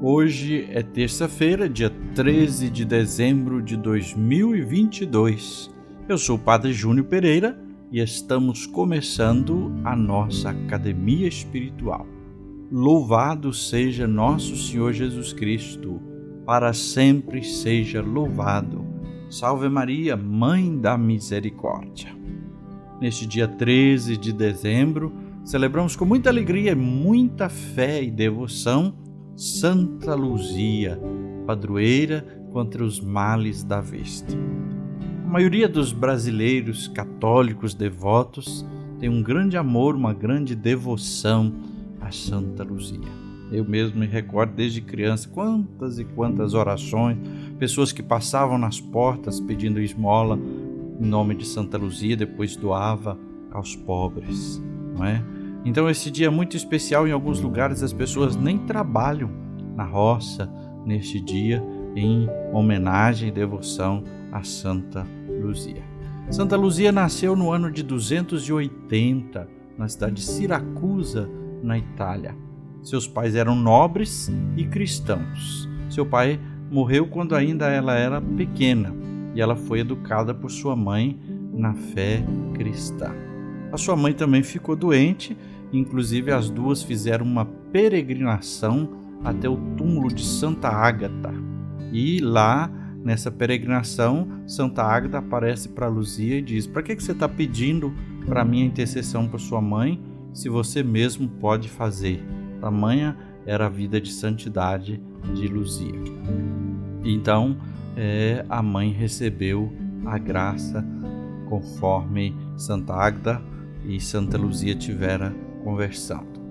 Hoje é terça-feira, dia 13 de dezembro de 2022. Eu sou o Padre Júnior Pereira e estamos começando a nossa Academia Espiritual. Louvado seja nosso Senhor Jesus Cristo, para sempre seja louvado. Salve Maria, Mãe da Misericórdia. Neste dia 13 de dezembro, celebramos com muita alegria e muita fé e devoção Santa Luzia, padroeira contra os males da vista. A maioria dos brasileiros católicos devotos tem um grande amor, uma grande devoção a Santa Luzia. Eu mesmo me recordo desde criança quantas e quantas orações, pessoas que passavam nas portas pedindo esmola em nome de Santa Luzia, depois doava aos pobres, não é? Então esse dia é muito especial. Em alguns lugares as pessoas nem trabalham na roça neste dia, em homenagem e devoção a Santa Luzia. Santa Luzia nasceu no ano de 280, na cidade de Siracusa, na Itália. Seus pais eram nobres e cristãos. Seu pai morreu quando ainda ela era pequena e ela foi educada por sua mãe na fé cristã. A sua mãe também ficou doente, inclusive as duas fizeram uma peregrinação até o túmulo de Santa Ágata. E lá, nessa peregrinação, Santa Ágata aparece para Luzia e diz: para que você está pedindo para mim a intercessão por sua mãe, se você mesmo pode fazer? Tamanha era a vida de santidade de Luzia. Então, a mãe recebeu a graça conforme Santa Ágata e Santa Luzia tivera conversando.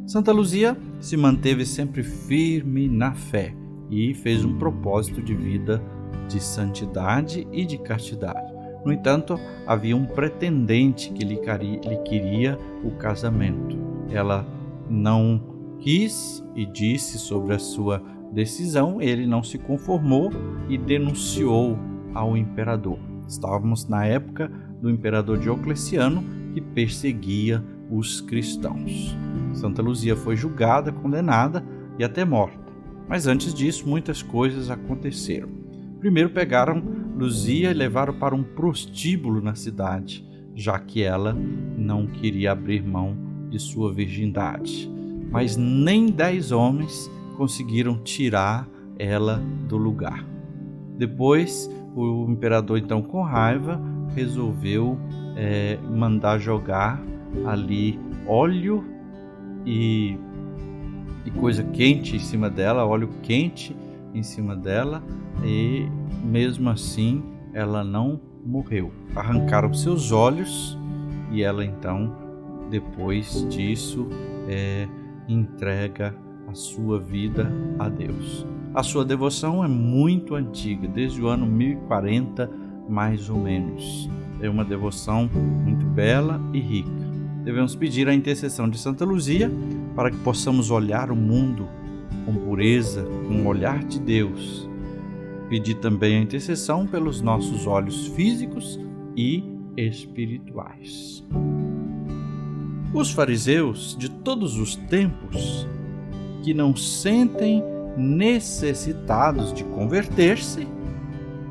Santa Luzia se manteve sempre firme na fé e fez um propósito de vida de santidade e de castidade. No entanto, havia um pretendente que lhe queria o casamento. Ela não quis e disse sobre a sua decisão. Ele não se conformou e denunciou ao imperador. Estávamos na época do imperador Diocleciano, que perseguia os cristãos. Santa Luzia foi julgada, condenada e até morta. Mas antes disso, muitas coisas aconteceram. Primeiro pegaram Luzia e levaram para um prostíbulo na cidade, já que ela não queria abrir mão de sua virgindade. Mas nem 10 homens conseguiram tirar ela do lugar. Depois, o imperador, então, com raiva, resolveu mandar jogar ali óleo e coisa quente em cima dela, óleo quente em cima dela, e mesmo assim ela não morreu. Arrancaram seus olhos e ela então, depois disso, entrega a sua vida a Deus. A sua devoção é muito antiga, desde o ano 1040 mais ou menos. É uma devoção muito bela e rica. Devemos pedir a intercessão de Santa Luzia para que possamos olhar o mundo com pureza, com o olhar de Deus. Pedir também a intercessão pelos nossos olhos físicos e espirituais. Os fariseus de todos os tempos, que não sentem necessitados de converter-se,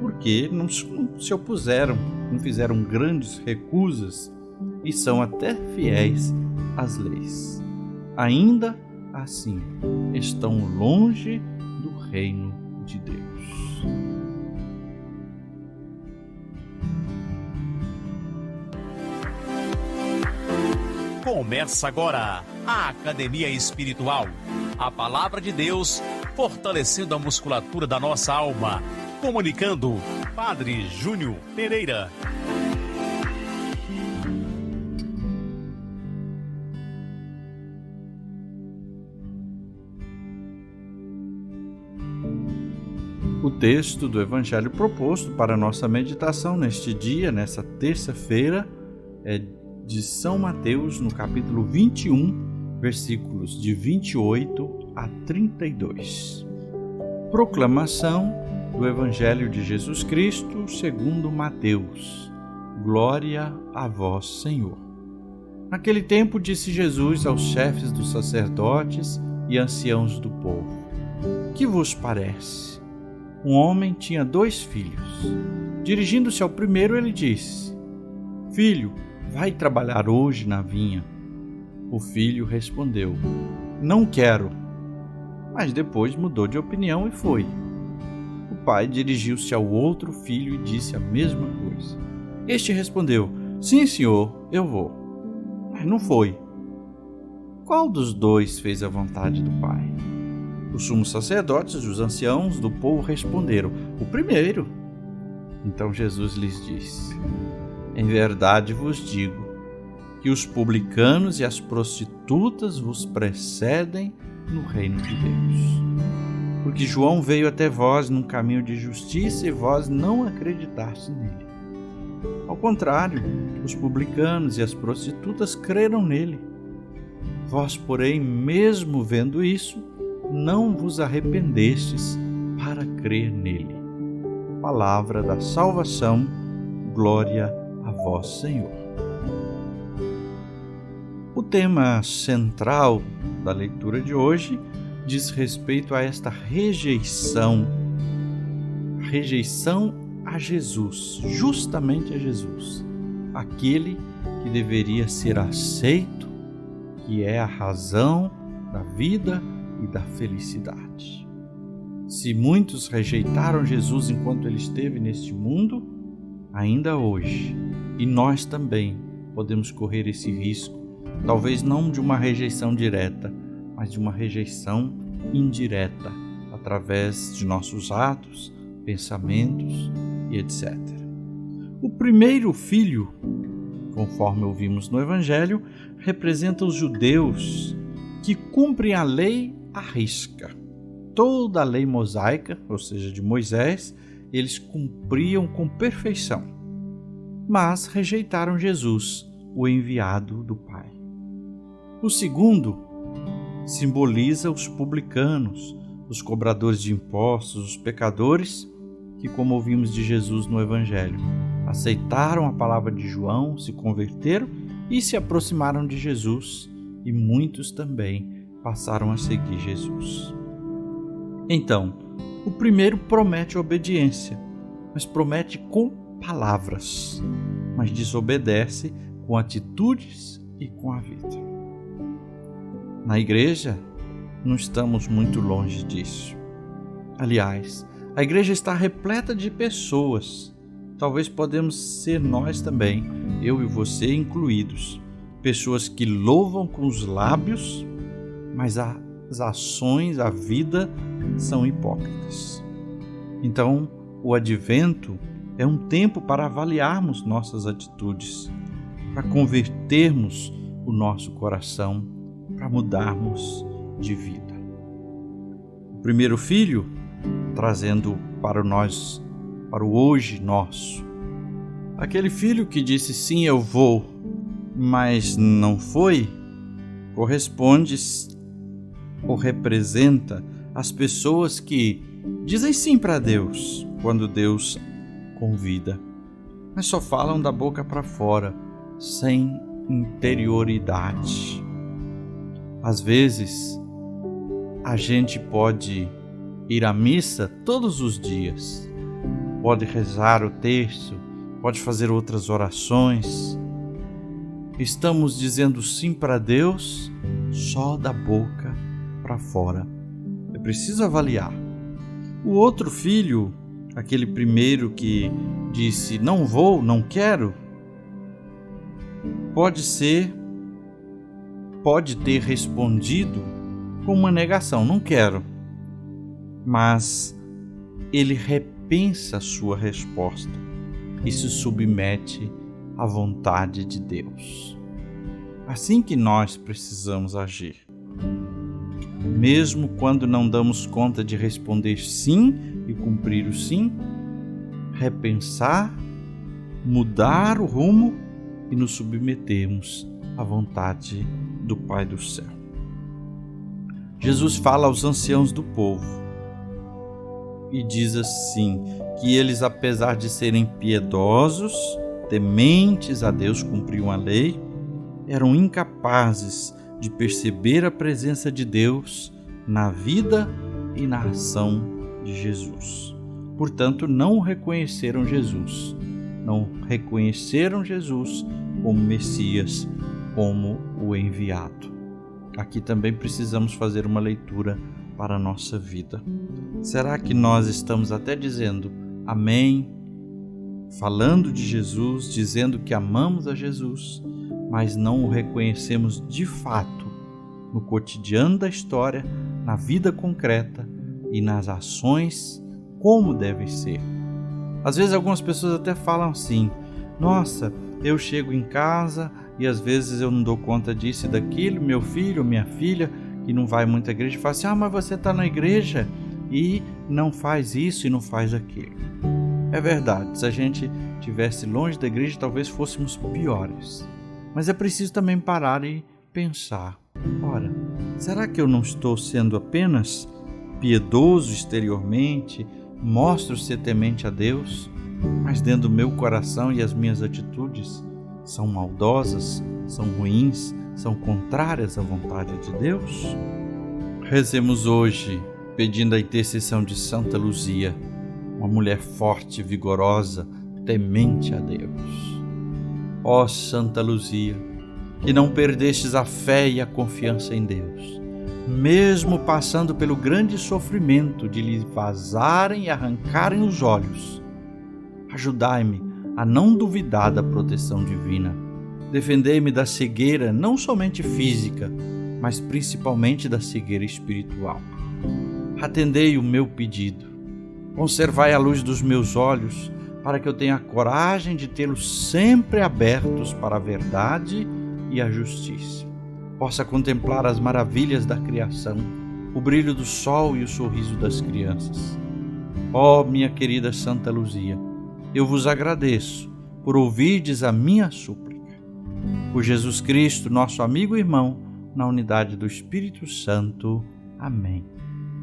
porque não se opuseram, não fizeram grandes recusas e são até fiéis às leis. Ainda assim, estão longe do reino de Deus. Começa agora a Academia Espiritual. A Palavra de Deus fortalecendo a musculatura da nossa alma. Comunicando, Padre Júnior Pereira. O texto do Evangelho proposto para nossa meditação neste dia, nessa terça-feira, é de São Mateus, no capítulo 21, versículos de 28 a 32. Proclamação do Evangelho de Jesus Cristo segundo Mateus. Glória a vós, Senhor. Naquele tempo disse Jesus aos chefes dos sacerdotes e anciãos do povo: que vos parece? Um homem tinha 2 filhos. Dirigindo-se ao primeiro, ele disse: Filho, vai trabalhar hoje na vinha. O filho respondeu: Não quero. Mas depois mudou de opinião e foi. O pai dirigiu-se ao outro filho e disse a mesma coisa. Este respondeu: Sim, senhor, eu vou. Mas não foi. Qual dos 2 fez a vontade do pai? Os sumos sacerdotes e os anciãos do povo responderam: O primeiro. Então Jesus lhes disse: Em verdade vos digo que os publicanos e as prostitutas vos precedem no reino de Deus. Porque João veio até vós num caminho de justiça e vós não acreditaste nele. Ao contrário, os publicanos e as prostitutas creram nele. Vós, porém, mesmo vendo isso, não vos arrependestes para crer nele. Palavra da salvação, glória a vós, Senhor. O tema central da leitura de hoje diz respeito a esta rejeição a Jesus, justamente a Jesus, aquele que deveria ser aceito, que é a razão da vida e da felicidade. Se muitos rejeitaram Jesus enquanto ele esteve neste mundo, ainda hoje, e nós também podemos correr esse risco, talvez não de uma rejeição direta, mas de uma rejeição indireta, através de nossos atos, pensamentos e etc. O primeiro filho, conforme ouvimos no Evangelho, representa os judeus que cumprem a lei à risca. Toda a lei mosaica, ou seja, de Moisés, eles cumpriam com perfeição, mas rejeitaram Jesus, o enviado do Pai. O segundo simboliza os publicanos, os cobradores de impostos, os pecadores que, como ouvimos de Jesus no Evangelho, aceitaram a palavra de João, se converteram e se aproximaram de Jesus, e muitos também passaram a seguir Jesus. Então, o primeiro promete obediência, mas promete com palavras, mas desobedece com atitudes e com a vida. Na igreja, não estamos muito longe disso. Aliás, a igreja está repleta de pessoas. Talvez podemos ser nós também, eu e você incluídos. Pessoas que louvam com os lábios, mas as ações, a vida são hipócritas. Então, o advento é um tempo para avaliarmos nossas atitudes, para convertermos o nosso coração, para mudarmos de vida. O primeiro filho, trazendo para nós, para o hoje nosso, aquele filho que disse sim, eu vou, mas não foi, corresponde ou representa as pessoas que dizem sim para Deus quando Deus convida, mas só falam da boca para fora, sem interioridade. Às vezes, a gente pode ir à missa todos os dias, pode rezar o terço, pode fazer outras orações. Estamos dizendo sim para Deus só da boca para fora. É preciso avaliar. O outro filho, aquele primeiro que disse não vou, não quero, pode ter respondido com uma negação, não quero, mas ele repensa a sua resposta e se submete à vontade de Deus. Assim que nós precisamos agir. Mesmo quando não damos conta de responder sim e cumprir o sim, repensar, mudar o rumo e nos submetermos à vontade do Pai do céu. Jesus fala aos anciãos do povo e diz assim, que eles, apesar de serem piedosos, tementes a Deus, cumpriam a lei, eram incapazes de perceber a presença de Deus na vida e na ação de Jesus. Portanto, não reconheceram Jesus. Não reconheceram Jesus como Messias, como o enviado. Aqui também precisamos fazer uma leitura para a nossa vida. Será que nós estamos até dizendo amém, falando de Jesus, dizendo que amamos a Jesus, mas não o reconhecemos de fato no cotidiano da história, na vida concreta e nas ações como deve ser? Às vezes algumas pessoas até falam assim: nossa, eu chego em casa e às vezes eu não dou conta disso e daquilo, meu filho, minha filha, que não vai muito à igreja, fala assim: mas você está na igreja e não faz isso e não faz aquilo. É verdade, se a gente estivesse longe da igreja, talvez fôssemos piores. Mas é preciso também parar e pensar: ora, será que eu não estou sendo apenas piedoso exteriormente, mostro ser temente a Deus, mas dentro do meu coração e as minhas atitudes são maldosas, são ruins, são contrárias à vontade de Deus? Rezemos hoje pedindo a intercessão de Santa Luzia, uma mulher forte, vigorosa, temente a Deus. Ó Santa Luzia, que não perdestes a fé e a confiança em Deus, mesmo passando pelo grande sofrimento de lhe vazarem e arrancarem os olhos, ajudai-me a não duvidar da proteção divina. Defendei-me da cegueira não somente física, mas principalmente da cegueira espiritual. Atendei o meu pedido. Conservai a luz dos meus olhos, para que eu tenha a coragem de tê-los sempre abertos para a verdade e a justiça. Possa contemplar as maravilhas da criação, o brilho do sol e o sorriso das crianças. Ó minha querida Santa Luzia, eu vos agradeço por ouvirdes a minha súplica. Por Jesus Cristo, nosso amigo e irmão, na unidade do Espírito Santo. Amém.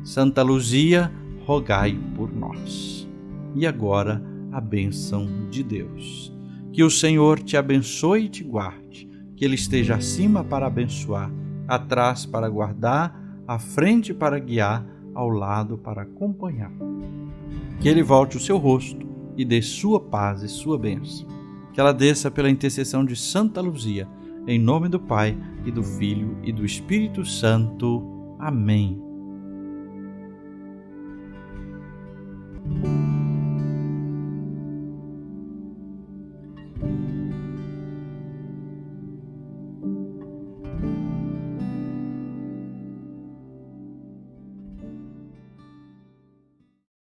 Santa Luzia, rogai por nós. E agora, a bênção de Deus. Que o Senhor te abençoe e te guarde, que Ele esteja acima para abençoar, atrás para guardar, à frente para guiar, ao lado para acompanhar. Que Ele volte o seu rosto e dê sua paz e sua bênção. Que ela desça pela intercessão de Santa Luzia, em nome do Pai, e do Filho, e do Espírito Santo. Amém.